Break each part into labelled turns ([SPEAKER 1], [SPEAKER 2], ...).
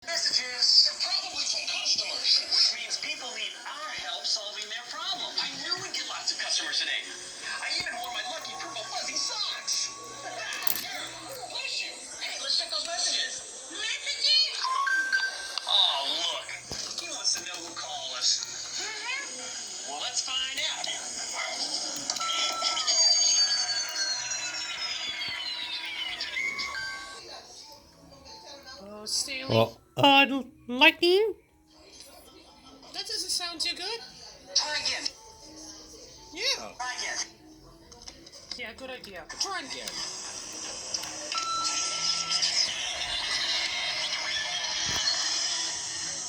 [SPEAKER 1] Messages, probably from customers, which means people need our help solving their problem. I knew we'd get lots of customers today. I even wore my lucky purple fuzzy socks. Here, bless you. Hey, let's check those messages. Messages? Oh, look. He wants to know who called us. Well, let's find out.
[SPEAKER 2] Oh, Stanley. Lightning? That doesn't sound too good.
[SPEAKER 1] Try again.
[SPEAKER 2] Yeah.
[SPEAKER 1] Try again.
[SPEAKER 2] Yeah, good idea. Try it again.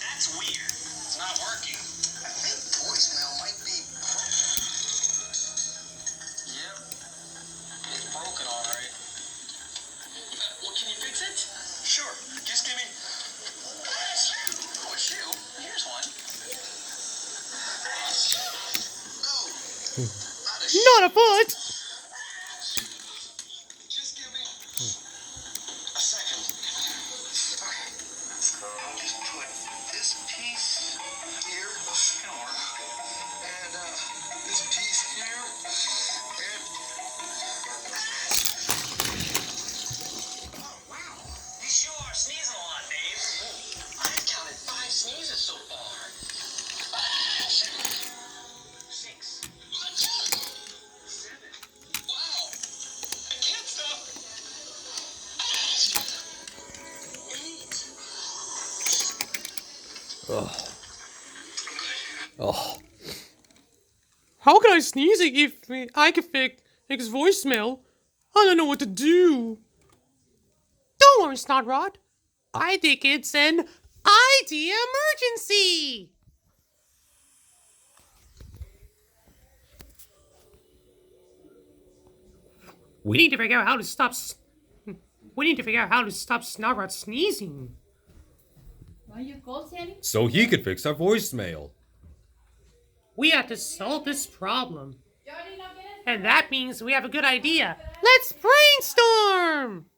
[SPEAKER 1] That's weird. It's not working. I think voicemail might be... Yep. It's broken, all right. Well, can you fix it? Sure. Just give me... Oh, a shoe. Here's one. No. Not a shoe.
[SPEAKER 2] Not a foot!
[SPEAKER 1] Just give me a second. Okay. I'll just put this piece here. It'll work. And this piece here. And... Oh, wow. You sure are sneezing a lot, Dave. I've counted 5 sneezes so far. 6. 7. Wow. I can't stop. 8.
[SPEAKER 2] Oh. How can I sneeze if I can fix his voicemail? I don't know what to do. Don't worry, Snot. I think it's an idea emergency. We need to figure out how to stop. We need to figure out how to stop Snot sneezing.
[SPEAKER 3] Want you to go, Sandy?
[SPEAKER 4] So he could fix our voicemail.
[SPEAKER 2] We have to solve this problem.
[SPEAKER 3] Johnny, not get it?
[SPEAKER 2] And that means we have a good idea. Let's brainstorm!